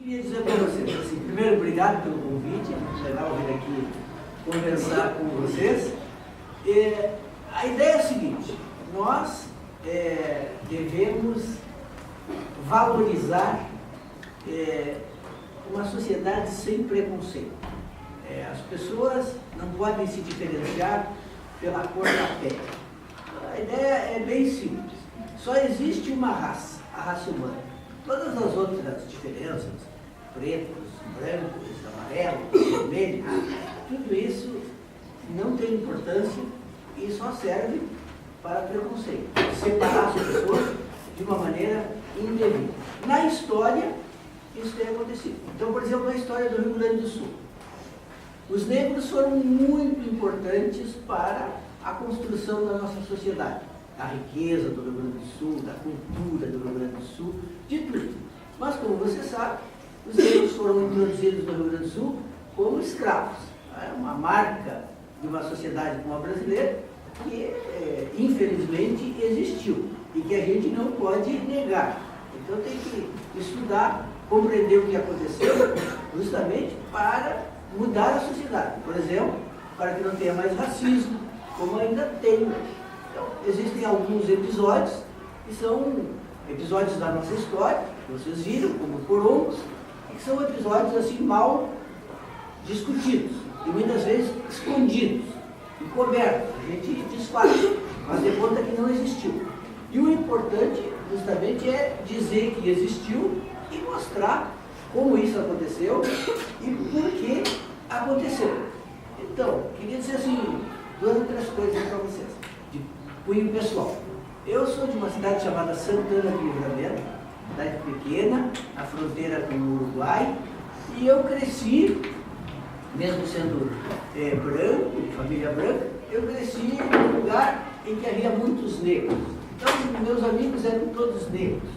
Queria dizer para vocês, assim, primeiro, obrigado pelo convite, é muito legal vir aqui conversar com vocês. A ideia é a seguinte: nós devemos valorizar uma sociedade sem preconceito. As pessoas não podem se diferenciar pela cor da pele. A ideia é bem simples. Só existe uma raça, a raça humana. Todas as outras diferenças, pretos, brancos, amarelos, vermelhos, tudo isso não tem importância e só serve para preconceito, separar as pessoas de uma maneira indevida. Na história, isso tem acontecido. Então, por exemplo, na história do Rio Grande do Sul, os negros foram muito importantes para a construção da nossa sociedade, da riqueza do Rio Grande do Sul, da cultura do Rio Grande do Sul, de tudo. Mas, como você sabe, os negros foram introduzidos no Rio Grande do Sul como escravos. É uma marca de uma sociedade como a brasileira que, infelizmente, existiu e que a gente não pode negar. Então, tem que estudar, compreender o que aconteceu, justamente para mudar a sociedade. Por exemplo, para que não tenha mais racismo, como ainda tem. Então, existem alguns episódios que são episódios da nossa história, que vocês viram, como Porongos, que são episódios assim mal discutidos e muitas vezes escondidos, encobertos. A gente disfarça, mas de conta que não existiu. E o importante, justamente, é dizer que existiu e mostrar como isso aconteceu e por que aconteceu. Então, queria dizer assim, 2 ou 3 coisas para vocês, de cunho pessoal. Eu sou de uma cidade chamada Santana do Livramento, cidade pequena, na fronteira com o Uruguai, e eu cresci, mesmo sendo branco, de família branca, eu cresci num lugar em que havia muitos negros. Então, meus amigos eram todos negros.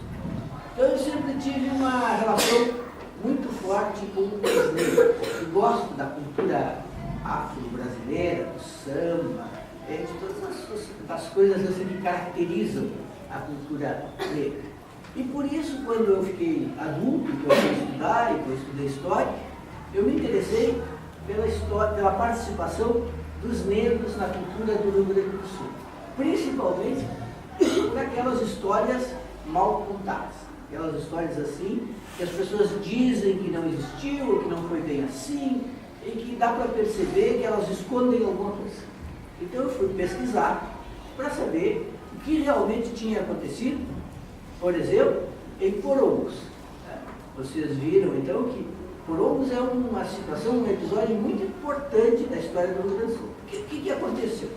Então, eu sempre tive uma relação muito forte com os negros. Eu gosto da cultura afro-brasileira, do samba, de todas as coisas assim que caracterizam a cultura negra. E por isso, quando eu fiquei adulto, que eu fui estudar e que eu estudei história, eu me interessei pela participação dos negros na cultura do Rio Grande do Sul, principalmente por aquelas histórias mal contadas, aquelas histórias assim que as pessoas dizem que não existiu, que não foi bem assim, e que dá para perceber que elas escondem alguma coisa. Então eu fui pesquisar para saber o que realmente tinha acontecido, por exemplo, em Porongos. Vocês viram então que Porongos é uma situação, um episódio muito importante da história do Rio Grande do Sul. O que aconteceu?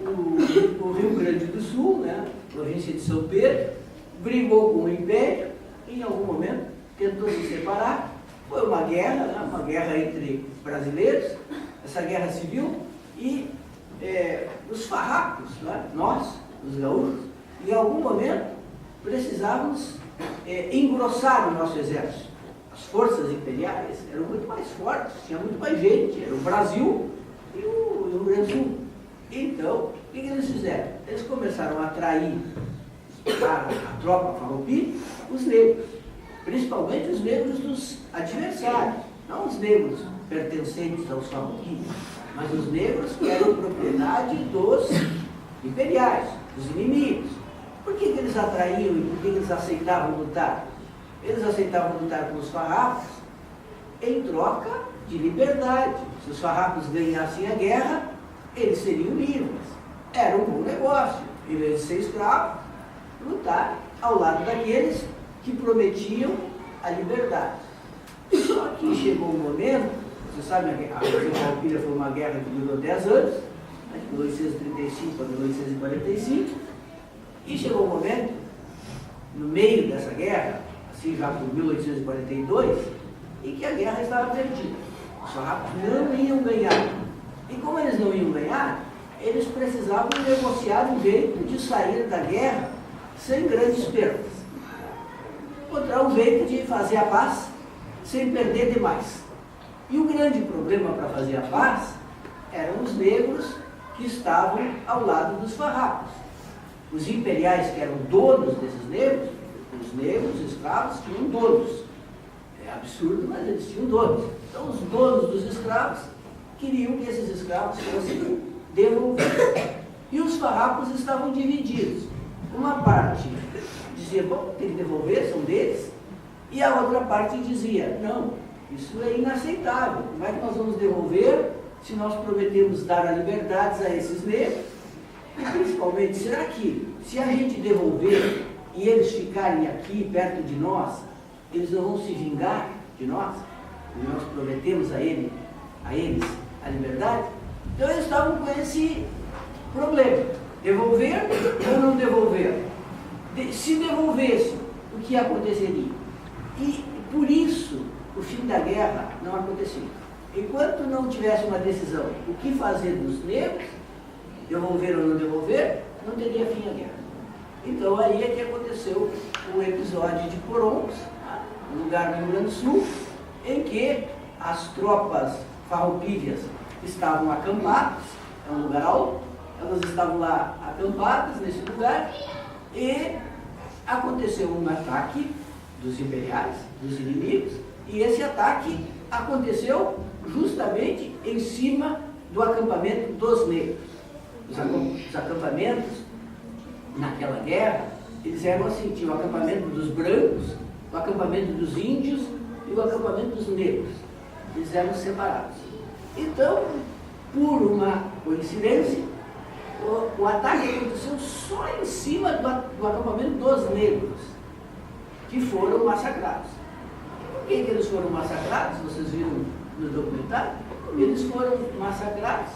O Rio Grande do Sul, né, província de São Pedro, brigou com o Império, em algum momento tentou se separar. Foi uma guerra, né, uma guerra entre brasileiros, essa guerra civil, e os farrapos, né, nós, os gaúchos, em algum momento precisávamos engrossar o nosso exército. As forças imperiais eram muito mais fortes, tinha muito mais gente, era o Brasil e o Rio Grande do Sul. Então, o que eles fizeram? Eles começaram a atrair para a tropa farroupilha os negros, principalmente os negros dos adversários, não os negros pertencentes aos farroupilhas, mas os negros que eram propriedade dos imperiais, dos inimigos. Por que eles atraíam e por que eles aceitavam lutar? Eles aceitavam lutar com os farrapos em troca de liberdade. Se os farrapos ganhassem a guerra, eles seriam livres. Era um bom negócio, em vez de ser escravo, lutar ao lado daqueles que prometiam a liberdade. Só que chegou um momento, você sabe, a Guerra Farroupilha foi uma guerra que durou 10 anos, né, de 1835 a 1845, e chegou um momento, no meio dessa guerra, assim já por 1842, em que a guerra estava perdida. Os farrapos não iam ganhar. E como eles não iam ganhar, eles precisavam negociar um jeito de sair da guerra sem grandes perdas. Encontrar um jeito de fazer a paz sem perder demais. E o grande problema para fazer a paz eram os negros que estavam ao lado dos farrapos. Os imperiais, que eram donos desses negros, os negros, os escravos, tinham donos. É absurdo, mas eles tinham donos. Então os donos dos escravos queriam que esses escravos fossem devolvidos. E os farrapos estavam divididos. Uma parte dizia, bom, tem que devolver, são deles. E a outra parte dizia, não, isso é inaceitável. Como é que nós vamos devolver se nós prometemos dar a liberdade a esses negros? E principalmente, será que se a gente devolver e eles ficarem aqui perto de nós, eles não vão se vingar de nós? E nós prometemos a eles a liberdade? Então eles estavam com esse problema. Devolver ou não devolver? Se devolvesse, o que aconteceria? E por isso o fim da guerra não acontecia. Enquanto não tivesse uma decisão o que fazer dos negros, devolver ou não devolver, não teria fim a guerra. Então aí é que aconteceu o episódio de Porões, um lugar no Rio Grande do Sul, em que as tropas farroupilhas estavam acampadas, é um lugar alto, elas estavam lá acampadas nesse lugar, e aconteceu um ataque dos imperiais, dos inimigos, e esse ataque aconteceu justamente em cima do acampamento dos negros. Os acampamentos naquela guerra, eles eram assim, tinha o acampamento dos brancos, o acampamento dos índios e o acampamento dos negros. Eles eram separados. Então, por uma coincidência, o ataque aconteceu só em cima do acampamento dos negros, que foram massacrados. Por que eles foram massacrados? Vocês viram no documentário? Eles foram massacrados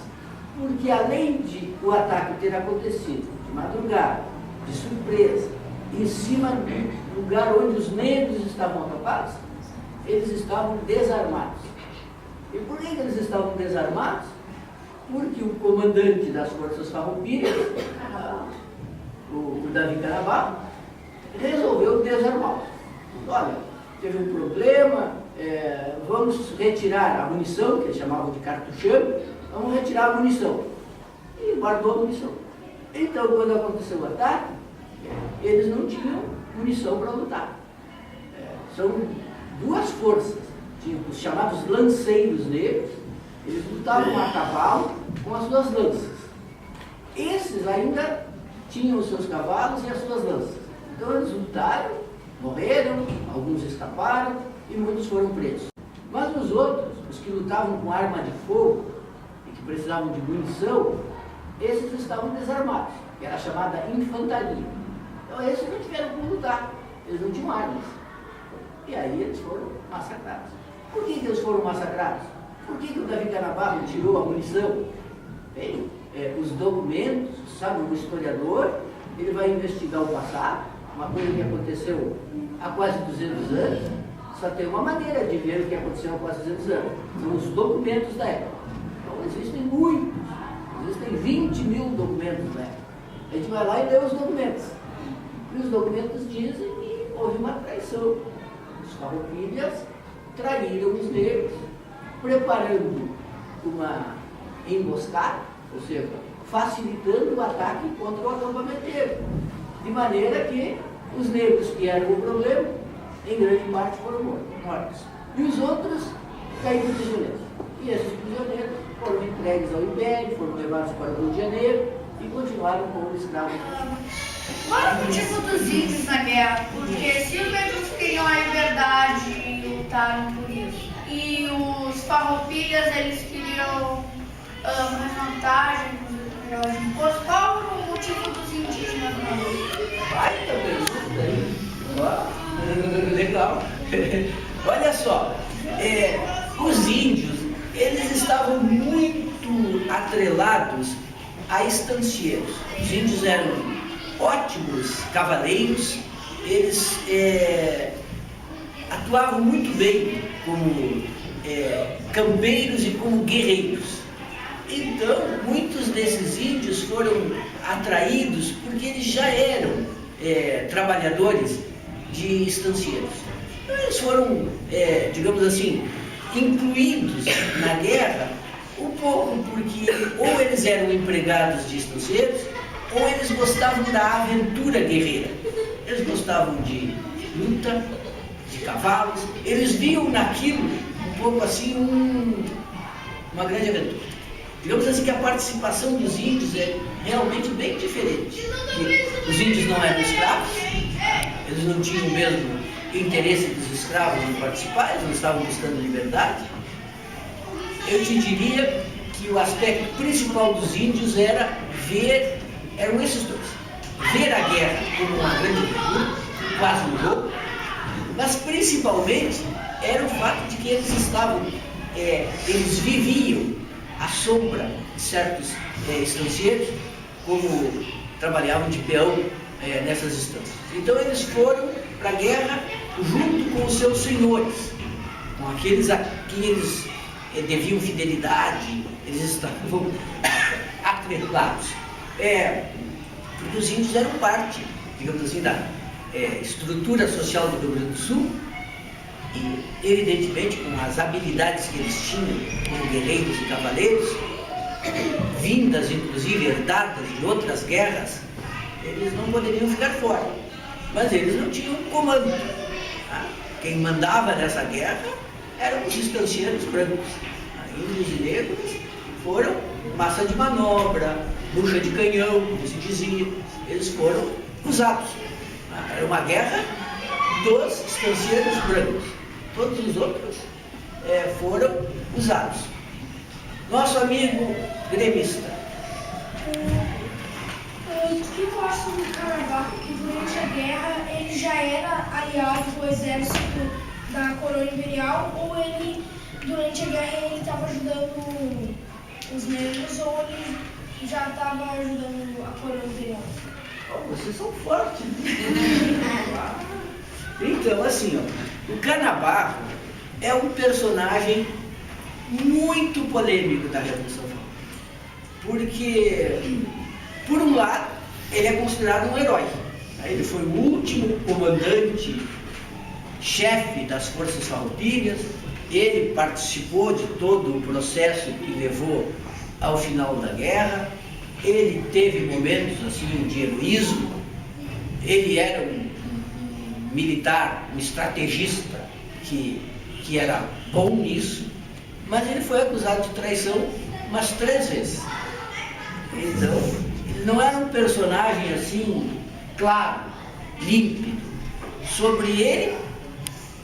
porque, além de o ataque ter acontecido de madrugada, de surpresa, em cima do lugar onde os negros estavam acampados, eles estavam desarmados. E por que eles estavam desarmados? Porque o comandante das forças farroupilhas, o Davi Canabarro, resolveu desarmá-los. Olha, teve um problema, vamos retirar a munição, que eles chamavam de cartuchame, vamos retirar a munição. E guardou a munição. Então, quando aconteceu o ataque, eles não tinham munição para lutar. São duas forças, tinham os chamados lanceiros negros, eles lutavam a cavalo com as suas lanças. Esses ainda tinham os seus cavalos e as suas lanças. Então eles lutaram, morreram, alguns escaparam e muitos foram presos. Mas os outros, os que lutavam com arma de fogo e que precisavam de munição, esses estavam desarmados, que era a chamada infantaria. Então esses não tiveram como lutar, eles não tinham armas. E aí eles foram massacrados. Por que eles foram massacrados? Por que o Davi Canabarro tirou a munição? Bem, os documentos, sabe, um historiador, ele vai investigar o passado, uma coisa que aconteceu há quase 200 anos, só tem uma maneira de ver o que aconteceu há quase 200 anos, são os documentos da época. Então existem muitos, existem 20 mil documentos da época. A gente vai lá e lê os documentos. E os documentos dizem que houve uma traição. Os farroupilhas traíram os negros, preparando uma emboscada, ou seja, facilitando o ataque contra o acampamento negro, de maneira que os negros que eram o problema, em grande parte foram mortos. E os outros caíram prisioneiros. E esses prisioneiros foram entregues ao Império, foram levados para o Rio de Janeiro e continuaram como escravos. Qual é o motivo dos índios na guerra? Porque se os negros queriam a liberdade e lutaram por isso, e os farroupilhas eles queriam mais vantagem, qual o motivo dos indígenas negros? Vai também, legal. Olha só, os índios, eles estavam muito atrelados a estancieiros. Os índios eram ótimos cavaleiros, eles atuavam muito bem como campeiros e como guerreiros. Então, muitos desses índios foram atraídos porque eles já eram trabalhadores de estancieiros. Então, eles foram, digamos assim, incluídos na guerra um pouco porque ou eles eram empregados de estancieiros ou eles gostavam da aventura guerreira. Eles gostavam de luta, de cavalos, eles viam naquilo um pouco assim uma grande aventura. Digamos assim que a participação dos índios é realmente bem diferente. Os índios não eram escravos, eles não tinham o mesmo interesse dos escravos em participar, eles não estavam buscando liberdade. Eu te diria que o aspecto principal dos índios eram esses dois. Ver a guerra como uma grande aventura, quase um jogo, mas principalmente era o fato de que eles viviam à sombra de certos estancieiros, como trabalhavam de peão nessas estâncias. Então eles foram para a guerra junto com os seus senhores, com aqueles a que eles deviam fidelidade, eles estavam atrelados. Porque os índios eram parte, digamos assim, da estrutura social do Rio Grande do Sul, e evidentemente com as habilidades que eles tinham como guerreiros e cavaleiros, vindas inclusive herdadas de outras guerras, eles não poderiam ficar fora, mas eles não tinham comando. Quem mandava nessa guerra eram os estancieiros brancos. Índios e negros foram massa de manobra, bucha de canhão, como se dizia. Eles foram usados. Era uma guerra dos estancieiros brancos. Todos os outros foram usados. Nosso amigo gremista. O que eu acho do Carnaval? Que durante a guerra ele já era aliado do exército da coroa imperial, ou ele, durante a guerra, ele estava ajudando os negros, ou ele já estava ajudando a coroa imperial? Vocês são fortes. Então, assim, o Canabarro é um personagem muito polêmico da Revolução Farroupilha. Porque, por um lado, ele é considerado um herói. Ele foi o último comandante, chefe das forças farroupilhas. Ele participou de todo o processo que levou ao final da guerra. Ele teve momentos assim de heroísmo. Ele era um militar, um estrategista que era bom nisso, mas ele foi acusado de traição umas 3 vezes. Então, ele não era um personagem assim, claro, límpido. Sobre ele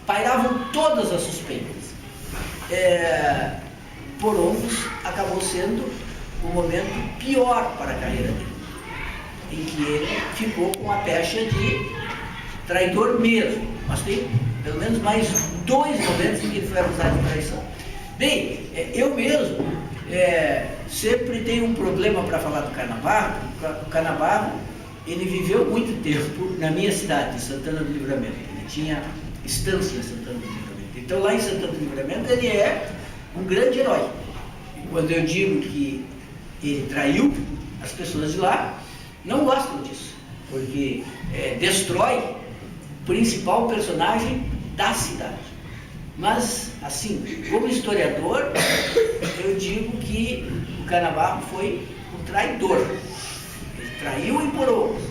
pairavam todas as suspeitas. Porongos acabou sendo o momento pior para a carreira dele, em que ele ficou com a pecha de traidor mesmo, mas tem pelo menos mais 2 momentos em que ele foi acusado de traição. Bem, eu mesmo sempre tenho um problema para falar do Canabarro. O Canabarro, ele viveu muito tempo na minha cidade, em Santana do Livramento. Ele tinha estância em Santana do Livramento. Então lá em Santana do Livramento ele é um grande herói. E quando eu digo que ele traiu, as pessoas de lá não gostam disso, porque destrói o principal personagem da cidade. Mas, assim, como historiador, eu digo que o Canabarro foi um traidor. Ele traiu em Porongos.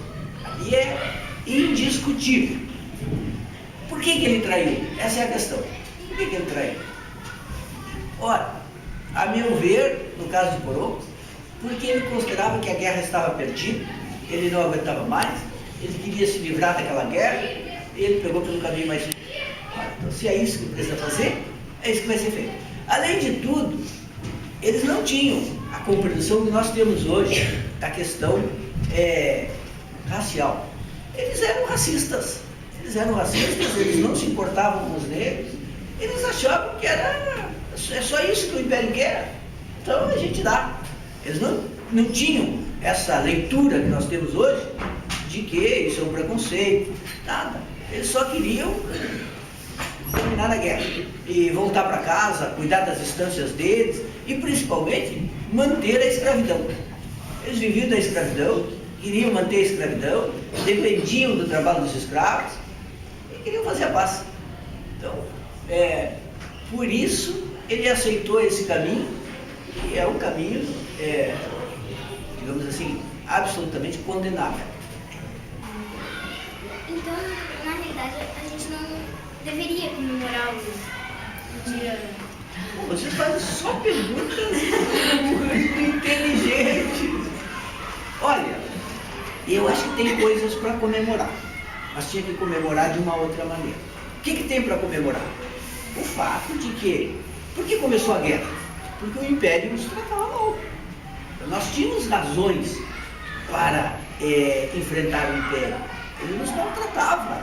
Ali é indiscutível. Por que ele traiu? Essa é a questão. Por que ele traiu? Ora, a meu ver, no caso de Porongos, porque ele considerava que a guerra estava perdida, ele não aguentava mais, ele queria se livrar daquela guerra, e ele pegou pelo caminho mais simples. Então, se é isso que precisa fazer, é isso que vai ser feito. Além de tudo, eles não tinham a compreensão que nós temos hoje da questão racial. Eles eram racistas. Eles não se importavam com os negros. Eles achavam que é só isso que o Império quer. Então a gente dá. Eles não tinham essa leitura que nós temos hoje de que isso é um preconceito, nada. Eles só queriam terminar a guerra e voltar para casa, cuidar das instâncias deles e principalmente manter a escravidão. Eles viviam da escravidão, queriam manter a escravidão, dependiam do trabalho dos escravos e queriam fazer a paz. Então, por isso ele aceitou esse caminho, que é um caminho, digamos assim, absolutamente condenável. Então, na realidade, a gente deveria comemorar o dia? Você faz só perguntas muito inteligentes. Olha, eu acho que tem coisas para comemorar, mas tinha que comemorar de uma outra maneira. O que tem para comemorar? O fato de que... Por que começou a guerra? Porque o Império nos tratava mal. Nós tínhamos razões para enfrentar o Império. Ele nos maltratava.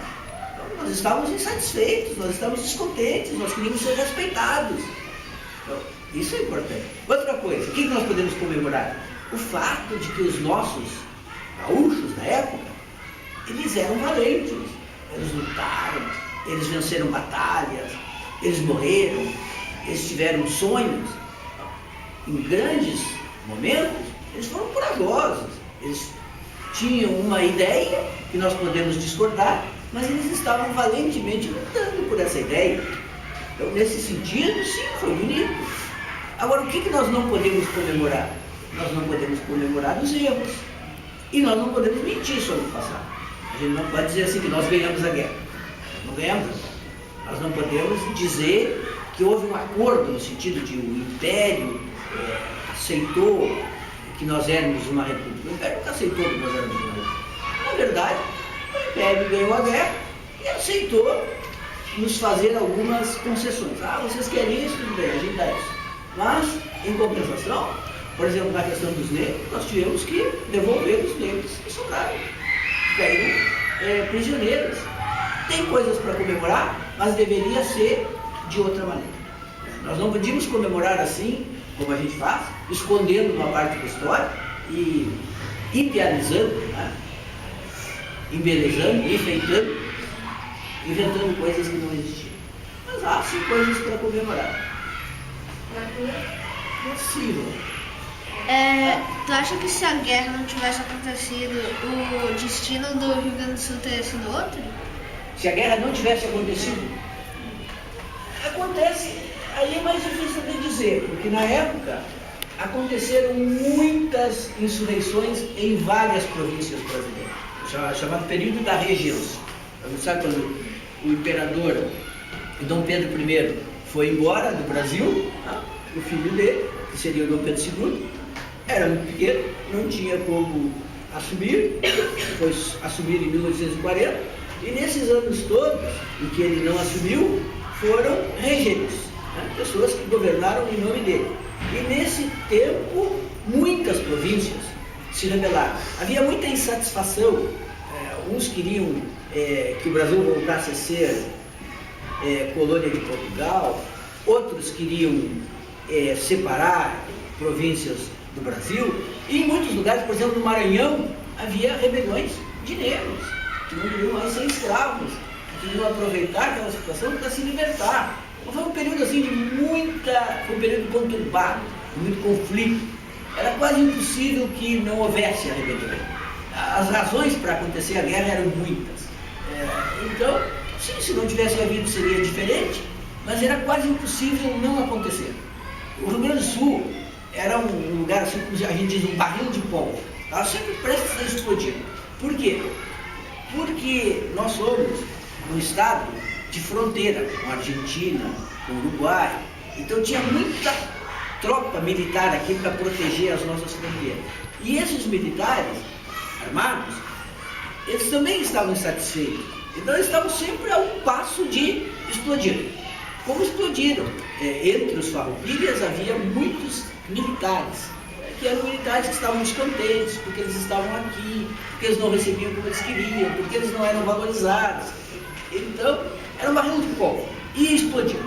Nós estávamos insatisfeitos, nós estávamos descontentes, nós queríamos ser respeitados. Então, isso é importante. Outra coisa, o que nós podemos comemorar? O fato de que os nossos gaúchos da época, eles eram valentes, eles lutaram, eles venceram batalhas, eles morreram, eles tiveram sonhos. Em grandes momentos, eles foram corajosos, eles tinham uma ideia que nós podemos discordar, mas eles estavam valentemente lutando por essa ideia. Então, nesse sentido, sim, foi bonito. Agora, o que nós não podemos comemorar? Nós não podemos comemorar os erros. E nós não podemos mentir sobre o passado. A gente não pode dizer assim que nós ganhamos a guerra. Não ganhamos. Nós não podemos dizer que houve um acordo no sentido de o Império aceitou que nós éramos uma república. O Império nunca aceitou que nós éramos uma república. Na verdade, o Império ganhou a guerra e aceitou nos fazer algumas concessões. Ah, vocês querem isso? Tudo bem, a gente dá isso. Mas, em compensação, por exemplo, na questão dos negros, nós tivemos que devolver os negros que sobraram, que caíram prisioneiros. Tem coisas para comemorar, mas deveria ser de outra maneira. Nós não podíamos comemorar assim, como a gente faz, escondendo uma parte da história e idealizando, né? Embelezando, enfeitando, inventando coisas que não existiam. Mas há sim coisas para comemorar. Possível. Tu acha que se a guerra não tivesse acontecido, o destino do Rio Grande do Sul teria sido outro? Se a guerra não tivesse acontecido, acontece, aí é mais difícil de dizer, porque na época aconteceram muitas insurreições em várias províncias brasileiras, chamado período da regência. Você sabe quando o imperador Dom Pedro I foi embora do Brasil, o filho dele, que seria o Dom Pedro II, era muito pequeno, não tinha como assumir, foi assumir em 1840, e nesses anos todos em que ele não assumiu, foram regentes, né? Pessoas que governaram em nome dele. E nesse tempo, muitas províncias se rebelaram. Havia muita insatisfação, uns queriam que o Brasil voltasse a ser colônia de Portugal, outros queriam separar províncias do Brasil, e em muitos lugares, por exemplo, no Maranhão, havia rebeliões de negros, que não queriam mais ser escravos, que queriam aproveitar aquela situação para se libertar. Então, foi um período assim foi um período conturbado, de muito conflito. Era quase impossível que não houvesse a rebelião. As razões para acontecer a guerra eram muitas. Então, sim, se não tivesse havido seria diferente, mas era quase impossível não acontecer. O Rio Grande do Sul era um lugar, assim, como a gente diz, um barril de pólvora. Estava sempre prestes a explodir. Por quê? Porque nós somos um estado de fronteira com a Argentina, com o Uruguai. Então tinha muita tropa militar aqui para proteger as nossas fronteiras. E esses militares armados, eles também estavam insatisfeitos. Então eles estavam sempre a um passo de explodir. Como explodiram? Entre os farroupilhas havia muitos militares, que eram militares que estavam descontentes, porque eles estavam aqui, porque eles não recebiam como eles queriam, porque eles não eram valorizados. Então, era um barril de pólvora. E explodiu.